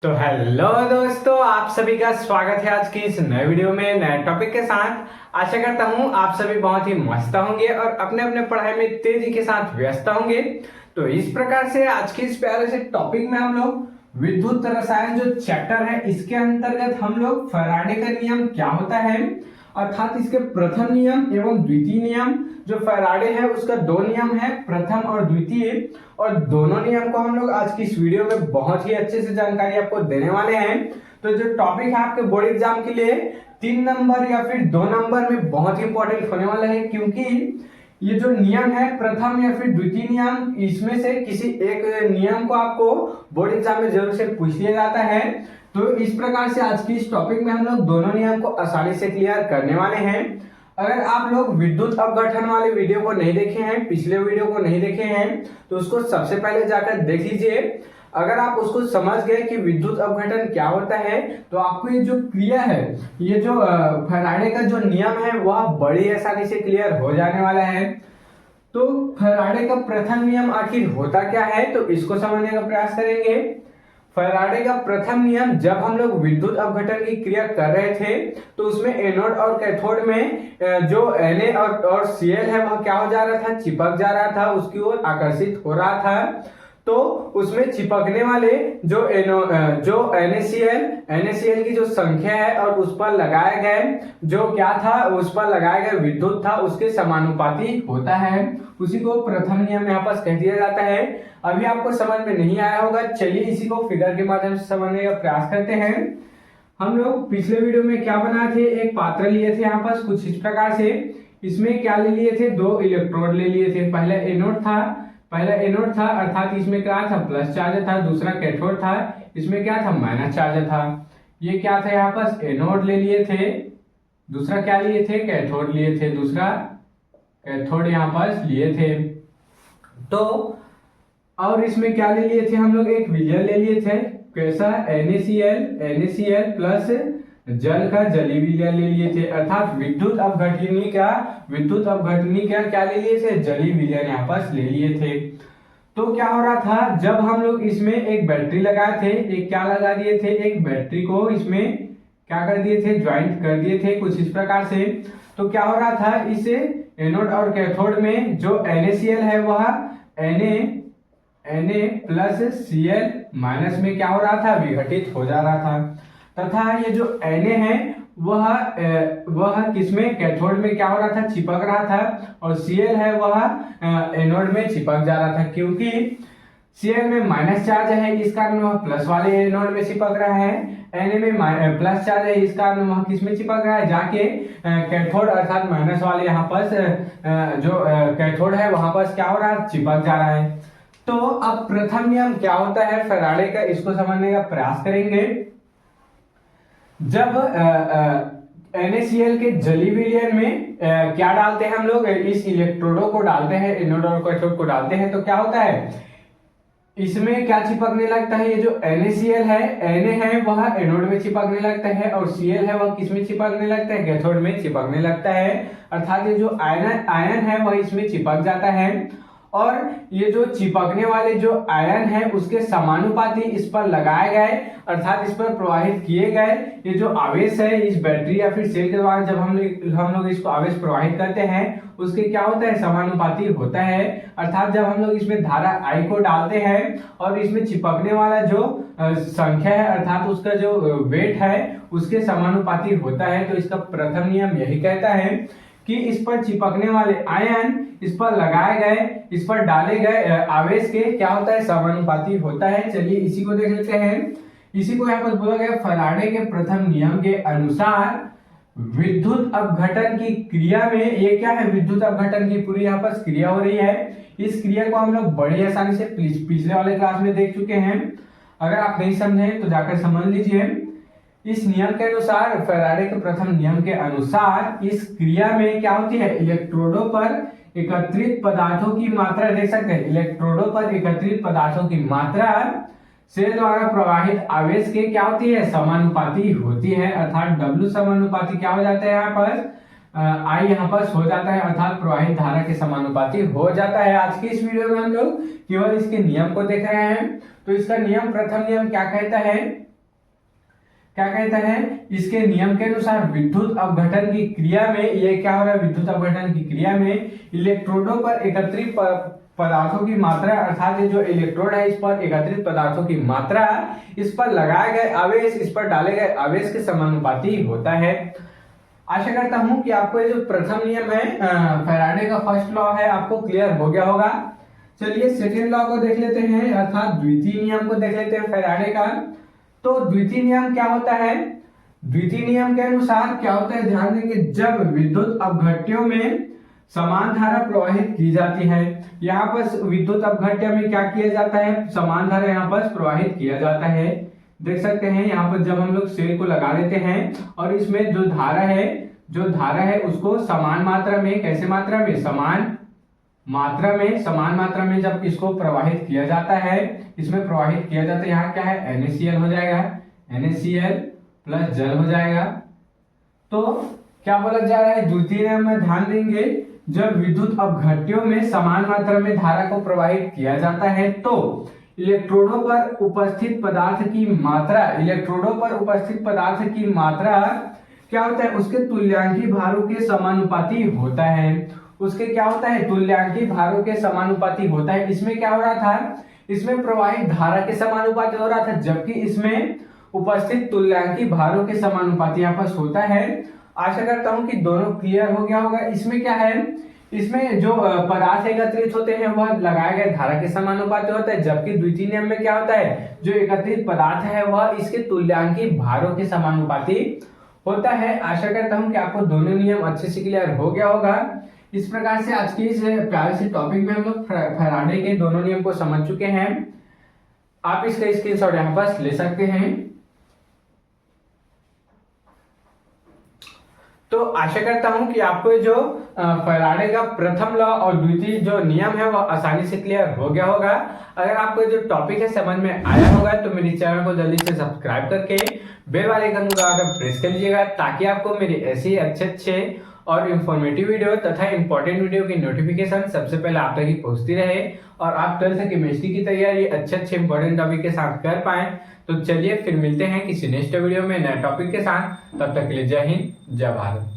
तो हेलो दोस्तों, आप सभी का स्वागत है आज की इस नए वीडियो में नए टॉपिक के साथ। आशा करता हूं आप सभी बहुत ही मस्त होंगे और अपने अपने पढ़ाई में तेजी के साथ व्यस्त होंगे। तो इस प्रकार से आज के इस प्यारे से टॉपिक में हम लोग विद्युत रसायन जो चैप्टर है इसके अंतर्गत हम लोग फैराडे का नियम क्या होता है अर्थात इसके प्रथम नियम एवं द्वितीय नियम। जो फैराडे है उसका दो नियम है, प्रथम और द्वितीय, और दोनों नियम को हम लोग आज की इस वीडियो में बहुत ही अच्छे से जानकारी आपको देने वाले हैं। तो जो टॉपिक है आपके बोर्ड एग्जाम के लिए 3 नंबर या फिर 2 नंबर में बहुत ही इंपॉर्टेंट होने वाला है, क्योंकि ये जो नियम है प्रथम या फिर द्वितीय नियम, इसमें से किसी एक नियम को आपको बोर्ड एग्जाम में जरूर से पूछ लिया जाता है। तो इस प्रकार से आज की इस टॉपिक में हम लोग दोनों नियम को आसानी से क्लियर करने वाले हैं। अगर आप लोग विद्युत अपघटन वाले वीडियो को नहीं देखे हैं, पिछले वीडियो को नहीं देखे हैं, तो उसको सबसे पहले जाकर देख लीजिए। अगर आप उसको समझ गए कि विद्युत अपघटन क्या होता है, तो आपको ये जो क्रिया है, ये जो फैराडे का जो नियम है वह बड़ी आसानी से क्लियर हो जाने वाला है। तो फैराडे का प्रथम नियम आखिर होता क्या है, तो इसको समझने का प्रयास करेंगे। फैराडे का प्रथम नियम, जब हम लोग विद्युत अपघटन की क्रिया कर रहे थे तो उसमें एनोड और कैथोड में जो Na और Cl है वह क्या हो जा रहा था, चिपक जा रहा था, उसकी ओर आकर्षित हो रहा था। तो उसमें चिपकने वाले जो NaCl की जो संख्या है और उस पर लगाए गए जो क्या था, उस पर लगाए गए विद्युत था, उसके समानुपाती होता है। उसी को प्रथम नियम यहाँ पर कह दिया जाता है। अभी आपको समझ में नहीं आया होगा, चलिए इसी को फिगर के माध्यम से समझने का प्रयास करते हैं। हम लोग पिछले वीडियो में क्या बनाए थे, एक पात्र लिए थे यहाँ पर कुछ इस प्रकार से। इसमें क्या ले लिए थे, 2 इलेक्ट्रोड ले लिए थे। पहला एनोड था अर्थात इसमें क्या था, प्लस चार्ज था। दूसरा कैथोड था, इसमें क्या था, माइनस चार्ज था। ये क्या था, यहाँ पर एनोड ले लिए थे, दूसरा क्या लिए थे, कैथोड लिए थे, दूसरा कैथोड यहाँ पर लिए थे। तो और इसमें क्या ले लिए थे हम लोग, एक विलयन ले लिए थे, कैसा, NaCl प्लस जल का जली विलयन ले लिए थे, अर्थात विद्युत अपघटनी का क्या ले लिए थे, जली विलयन यहाँ पर ले लिए थे। तो क्या हो रहा था, जब हम लोग इसमें एक बैटरी लगाए थे, एक क्या लगा दिए थे, एक बैटरी को इसमें क्या कर दिए थे, ज्वाइंट कर दिए थे कुछ इस प्रकार से। तो क्या हो रहा था, इस एनोड और कैथोड में जो NaCl है वह Na प्लस Cl माइनस में क्या हो रहा था, विघटित हो जा रहा था। तथा ये जो Na है वह किसमें, कैथोड में क्या हो रहा था, चिपक रहा था, और Cl है वह एनोड में चिपक जा रहा था। क्योंकि Cl में माइनस चार्ज है, इस कारण वह प्लस वाले एनोड में चिपक रहा है। Na में प्लस चार्ज है, इस कारण वह किसमें चिपक रहा है, जाके कैथोड अर्थात माइनस वाले यहाँ पर जो कैथोड है वहां पर क्या हो रहा है, चिपक जा रहा है। तो अब प्रथम नियम क्या होता है फैराडे का, इसको समझने का प्रयास करेंगे। जब NaCl के जली विलयन में क्या डालते हैं हम लोग, इस इलेक्ट्रोडों को डालते हैं, एनोड और कैथोड को डालते हैं, तो क्या होता है, इसमें क्या चिपकने लगता है, ये जो NaCl है, Na है वह एनोड में चिपकने लगता है, और Cl है वह किसमें चिपकने लगता है, कैथोड में चिपकने लगता है। अर्थात ये जो आयन है वह इसमें चिपक जाता है, और ये जो चिपकने वाले जो आयन है उसके समानुपाती इस पर लगाए गए अर्थात इस पर प्रवाहित किए गए ये जो आवेश है, इस बैटरी या फिर सेल के द्वारा जब हम लोग इसको आवेश प्रवाहित करते हैं, उसके क्या होता है, समानुपाती होता है। अर्थात जब हम लोग इसमें धारा I को डालते हैं और इसमें चिपकने वाला जो संख्या है अर्थात उसका जो वेट है उसके समानुपाती होता है। तो इसका प्रथम नियम यही कहता है कि इस पर चिपकने वाले आयन, इस पर लगाए गए, इस पर डाले गए आवेश के क्या होता है, समानुपाती होता है। चलिए इसी को देख लेते हैं। इसी को यहाँ पर बोला गया फैराडे के प्रथम नियम के अनुसार विद्युत अपघटन की क्रिया में, ये क्या है, विद्युत अपघटन की पूरी यहाँ पर क्रिया हो रही है। इस क्रिया को हम लोग बड़ी आसानी से पिछले वाले क्लास में देख चुके हैं। अगर आप नहीं समझे तो जाकर समझ लीजिए। इस नियम के अनुसार, फैराडे के प्रथम नियम के अनुसार इस क्रिया में क्या होती है, इलेक्ट्रोडों पर एकत्रित पदार्थों की मात्रा, देख सकते हैं, इलेक्ट्रोडों पर एकत्रित पदार्थों की मात्रा सेल द्वारा प्रवाहित आवेश के क्या होती है, समानुपाती होती है। अर्थात W समानुपाती क्या हो जाता है, यहाँ पर I यहाँ पर हो जाता है, अर्थात प्रवाहित धारा के समानुपाती हो जाता है। आज की इस वीडियो में हम लोग केवल इसके नियम को देख रहे हैं। तो इसका नियम, प्रथम नियम क्या कहता है क्या कहता है, इसके नियम के अनुसार विद्युत अपघटन की क्रिया में ये क्या हो रहा है, विद्युत अपघटन की क्रिया में इलेक्ट्रोडों पर एकत्रित पदार्थों की मात्रा, अर्थात ये जो इलेक्ट्रोड है इस पर एकत्रित पदार्थों की मात्रा इस पर लगाए गए आवेश, इस पर डाले गए आवेश के समानुपाती होता है। आशा करता हूं कि आपको ये जो प्रथम नियम है फैराडे का फर्स्ट लॉ है आपको क्लियर हो गया होगा। चलिए सेकेंड लॉ को देख लेते हैं, अर्थात द्वितीय नियम को देख लेते हैं फैराडे का। तो द्वितीय नियम क्या होता है, द्वितीय नियम के अनुसार क्या होता है, ध्यान देंगे, जब विद्युत अपघट्यों में समान धारा प्रवाहित की जाती है, यहाँ पर विद्युत अपघट्य में क्या किया जाता है, समान धारा यहाँ पर प्रवाहित किया जाता है। देख सकते हैं यहाँ पर जब हम लोग सेल को लगा देते हैं और इसमें जो धारा है उसको समान मात्रा में, कैसे मात्रा में, समान मात्रा में जब इसको प्रवाहित किया जाता है, इसमें प्रवाहित किया जाता है, यहाँ क्या है, NaCl हो जाएगा, NaCl प्लस जल हो जाएगा। तो क्या बोला जा रहा है, द्वितीय नियम में ध्यान देंगे, जब विद्युत अपघट्यों में समान मात्रा में धारा को प्रवाहित किया जाता है तो इलेक्ट्रोडों पर उपस्थित पदार्थ की मात्रा क्या होता है, उसके तुल्यांकी भारों के समानुपाती होता है। उसके क्या होता है, तुल्यांकी भारों के समानुपाती होता है। इसमें क्या हो रहा था, इसमें प्रवाहित धारा के समानुपाती हो रहा था, जबकि इसमें उपस्थित तुल्यांकी भारों के समानुपाती यहाँ पर होता है। आशा करता हूं कि दोनों क्लियर हो गया होगा। इसमें क्या है, इसमें जो पदार्थ एकत्रित होते हैं वह लगाए गए धारा के समानुपाती होता है, जबकि द्वितीय नियम में क्या होता है, जो एकत्रित पदार्थ है वह इसके तुल्यांकी भारों के समानुपाती होता है। आशा करता हूं कि आपको दोनों नियम अच्छे से क्लियर हो गया होगा। इस प्रकार से आज की इस प्यारे से टॉपिक में हम लोग फैराडे के दोनों नियम को समझ चुके हैं। आप इसका स्क्रीनशॉट यहाँ पर ले सकते हैं। तो आशा करता हूं कि आपको जो फैराडे का प्रथम लॉ और द्वितीय जो नियम है वह आसानी से क्लियर हो गया होगा। अगर आपको जो टॉपिक है समझ में आया होगा तो मेरे चैनल को जल्दी से सब्सक्राइब करके बेल आइकन को दबाकर प्रेस कर लीजिएगा, ताकि आपको मेरे ऐसे अच्छे और इंफॉर्मेटिव वीडियो तथा इंपॉर्टेंट वीडियो की नोटिफिकेशन सबसे पहले आप तक ही पहुंचती रहे और आप 12th केमिस्ट्री की तैयारी अच्छे इंपॉर्टेंट टॉपिक के साथ कर पाए। तो चलिए फिर मिलते हैं किसी नेक्स्ट वीडियो में नए टॉपिक के साथ। तब तक के लिए जय हिंद, जय भारत।